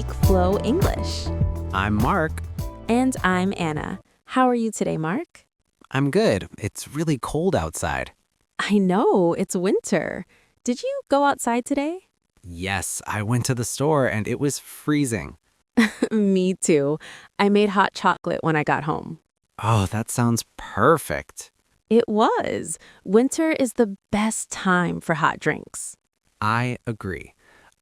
SpeakFlow English. I'm Mark. And I'm Anna. How are you today, Mark? I'm good. It's really cold outside. I know, it's winter. Did you go outside today? Yes, I went to the store and it was freezing. Me too. I made hot chocolate when I got home. Oh, that sounds perfect. It was. Winter is the best time for hot drinks. I agree.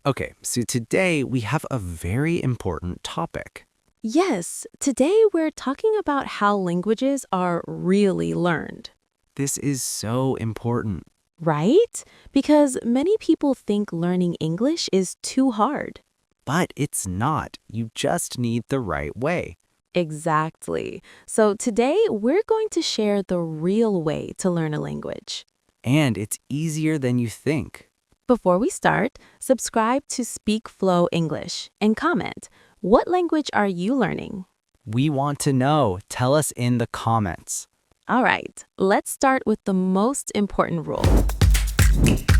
Okay, so today we have a very important topic. Yes, today we're talking about how languages are really learned. This is so important. Right? Because many people think learning English is too hard. But it's not. You just need the right way. Exactly. So today we're going to share the real way to learn a language. And it's easier than you think. Before we start, subscribe to SpeakFlow English and comment, what language are you learning? We want to know. Tell us in the comments. All right, let's start with the most important rule.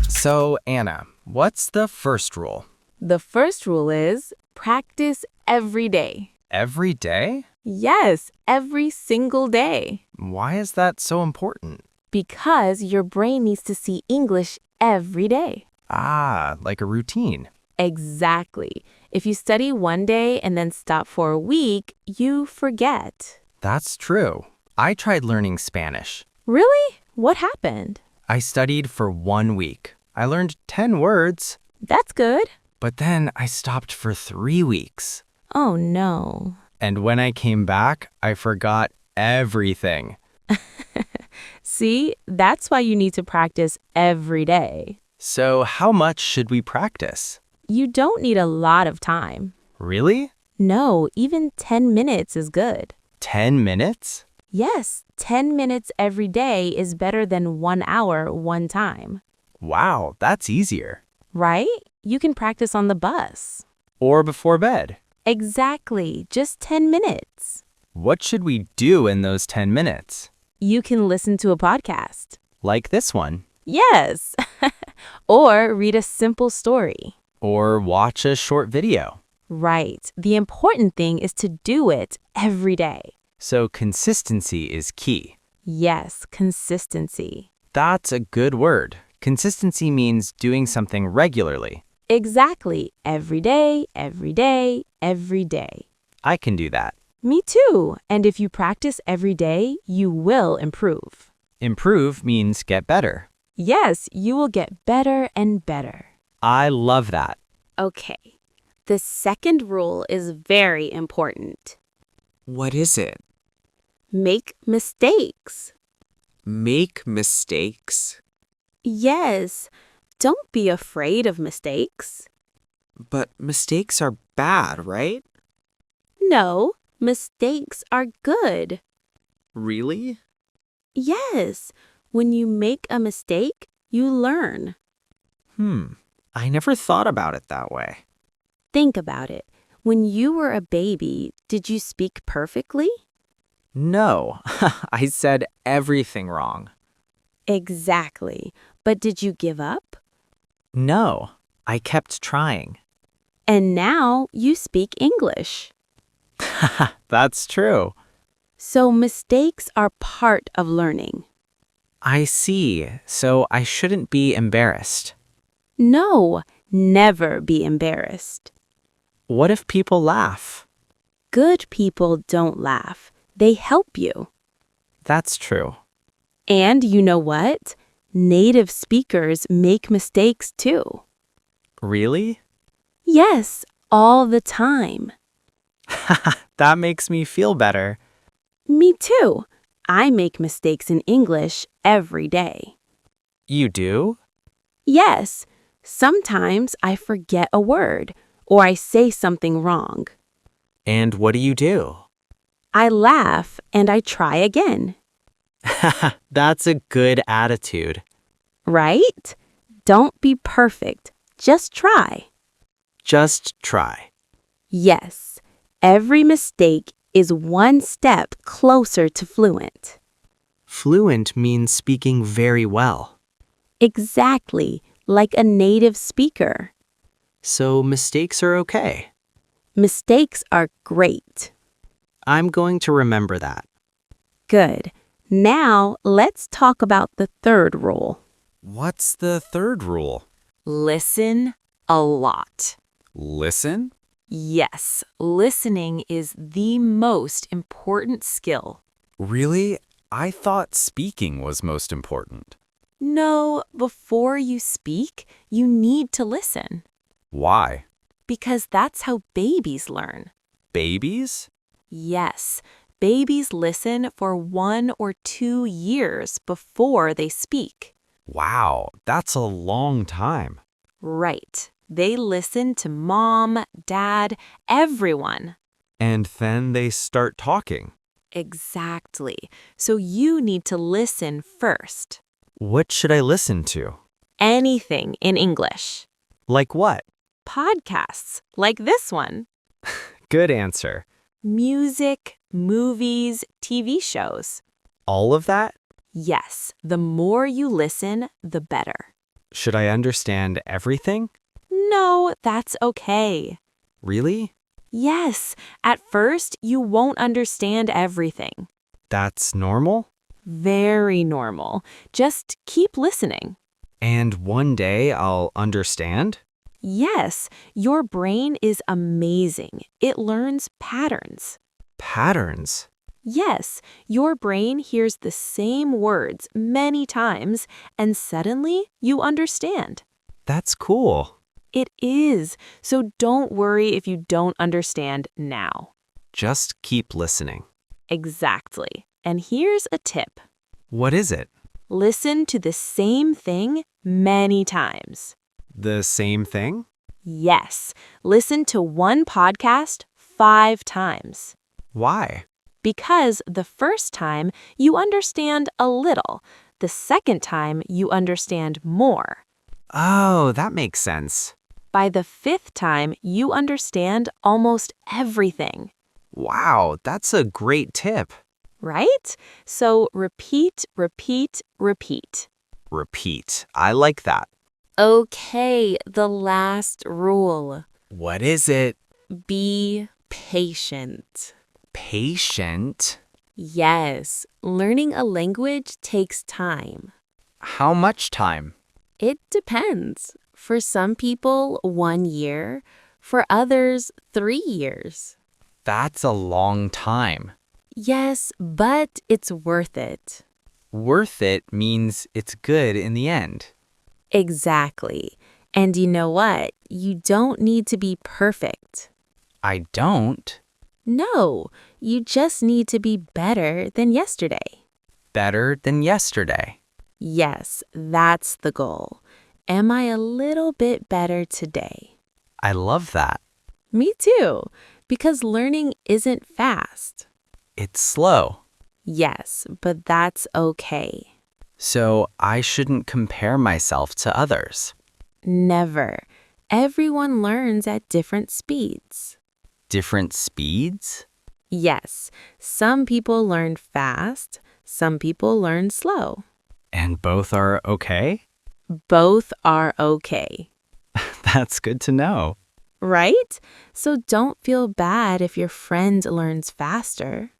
So, Anna, what's the first rule? The first rule is practice every day. Every day? Yes, every single day. Why is that so important? Because your brain needs to see English every day. Ah, like a routine. Exactly. If you study one day and then stop for a week, you forget. That's true. I tried learning Spanish. Really? What happened? I studied for 1 week. I learned 10 words, That's good. but then I stopped for 3 weeks. Oh, no. And when I came back, I forgot everything. See, that's why you need to practice every day. So how much should we practice? You don't need a lot of time. Really? No, even 10 minutes is good. 10 minutes? Yes, 10 minutes every day is better than 1 hour one time. Wow, that's easier. Right? You can practice on the bus. Or before bed. Exactly, just 10 minutes. What should we do in those 10 minutes? You can listen to a podcast. Like this one. Yes. Or read a simple story. Or watch a short video. Right. The important thing is to do it every day. So consistency is key. Yes, consistency. That's a good word. Consistency means doing something regularly. Exactly. Every day, every day, every day. I can do that. Me too. And if you practice every day, you will improve. Improve means get better. Yes, you will get better and better. I love that. Okay. The second rule is very important. What is it? Make mistakes. Make mistakes? Yes. Don't be afraid of mistakes. But mistakes are bad, right? No, mistakes are good. Really? Yes. When you make a mistake, you learn. I never thought about it that way. Think about it. When you were a baby, did you speak perfectly? No, I said everything wrong. Exactly. But did you give up? No, I kept trying. And now you speak English. That's true. So mistakes are part of learning. I see, so I shouldn't be embarrassed. No, never be embarrassed. What if people laugh? Good people don't laugh. They help you. That's true. And you know what? Native speakers make mistakes too. Really? Yes, all the time. That makes me feel better. Me too. I make mistakes in English every day. You do? Yes, sometimes I forget a word or I say something wrong. And what do you do? I laugh and I try again. That's a good attitude. Right? Don't be perfect. Just try. Just try. Yes, every mistake is one step closer to fluent. Fluent means speaking very well. Exactly, like a native speaker. So mistakes are okay. Mistakes are great. I'm going to remember that. Good. Now, let's talk about the third rule. What's the third rule? Listen a lot. Listen? Yes, listening is the most important skill. Really? I thought speaking was most important. No, before you speak, you need to listen. Why? Because that's how babies learn. Babies? Yes, babies listen for 1 or 2 years before they speak. Wow, that's a long time. Right. They listen to mom, dad, everyone. And then they start talking. Exactly. So you need to listen first. What should I listen to? Anything in English. Like what? Podcasts, like this one. Good answer. Music, movies, TV shows. All of that? Yes, the more you listen, the better. Should I understand everything? No, that's okay. Really? Yes, at first you won't understand everything. That's normal? Very normal. Just keep listening. And one day I'll understand? Yes, your brain is amazing. It learns patterns. Patterns. Yes, your brain hears the same words many times, and suddenly you understand. That's cool. It is, so don't worry if you don't understand now. Just keep listening. Exactly. And here's a tip. What is it? Listen to the same thing many times. The same thing? Yes, listen to one podcast 5 times. Why? Because the first time you understand a little, the second time you understand more. Oh, that makes sense. By the 5th time, you understand almost everything, Wow, that's a great tip. right? So repeat, repeat, repeat. Repeat. I like that. Okay, the last rule. What is it? Be patient. Patient? Yes, learning a language takes time. How much time? It depends. For some people, 1 year. For others, 3 years. That's a long time. Yes, but it's worth it. Worth it means it's good in the end. Exactly. And you know what? You don't need to be perfect. I don't. No, you just need to be better than yesterday. Better than yesterday. Yes, that's the goal. Am I a little bit better today? I love that. Me too, because learning isn't fast. It's slow. Yes, but that's okay. So I shouldn't compare myself to others. Never. Everyone learns at different speeds. Different speeds? Yes, some people learn fast, some people learn slow. And both are okay? Both are okay, That's good to know. right? So don't feel bad if your friend learns faster.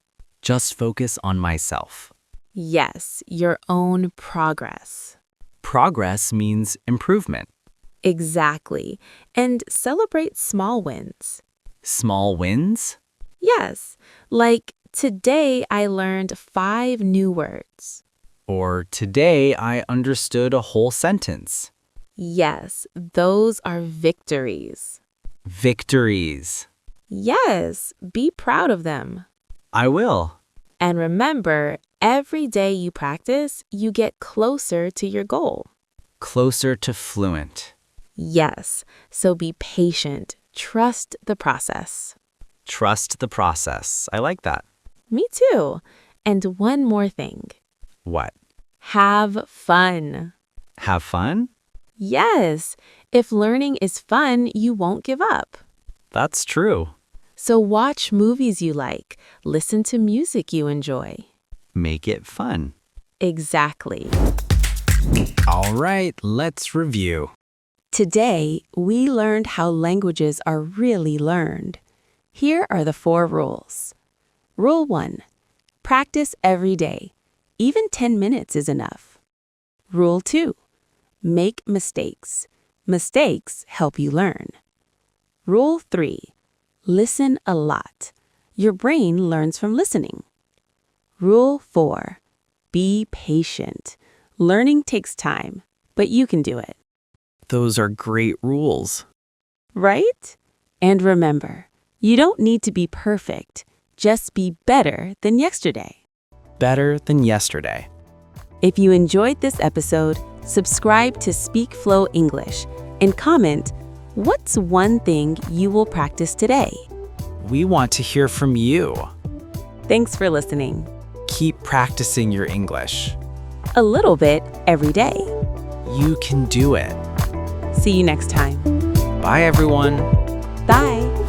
Just focus on myself. Yes, your own progress. Progress means improvement. Exactly. And celebrate small wins. Small wins? Yes, like today I learned 5 new words. Or today I understood a whole sentence. Yes, those are victories. Victories. Yes, be proud of them. I will. And remember, every day you practice, you get closer to your goal. Closer to fluent. Yes, so be patient. Trust the process. Trust the process. I like that. Me too. And one more thing. What? Have fun. Have fun? Yes, if learning is fun, you won't give up. That's true. So watch movies you like, listen to music you enjoy. Make it fun. Exactly. All right, let's review. Today, we learned how languages are really learned. Here are the 4 rules. Rule 1. Practice every day. Even 10 minutes is enough. Rule 2. Make mistakes. Mistakes help you learn. Rule 3. Listen a lot. Your brain learns from listening. Rule 4. Be patient. Learning takes time, but you can do it. Those are great rules. Right? And remember, you don't need to be perfect. Just be better than yesterday. Better than yesterday. If you enjoyed this episode, subscribe to SpeakFlow English and comment, what's one thing you will practice today? We want to hear from you. Thanks for listening. Keep practicing your English. A little bit every day. You can do it. See you next time. Bye, everyone. Bye.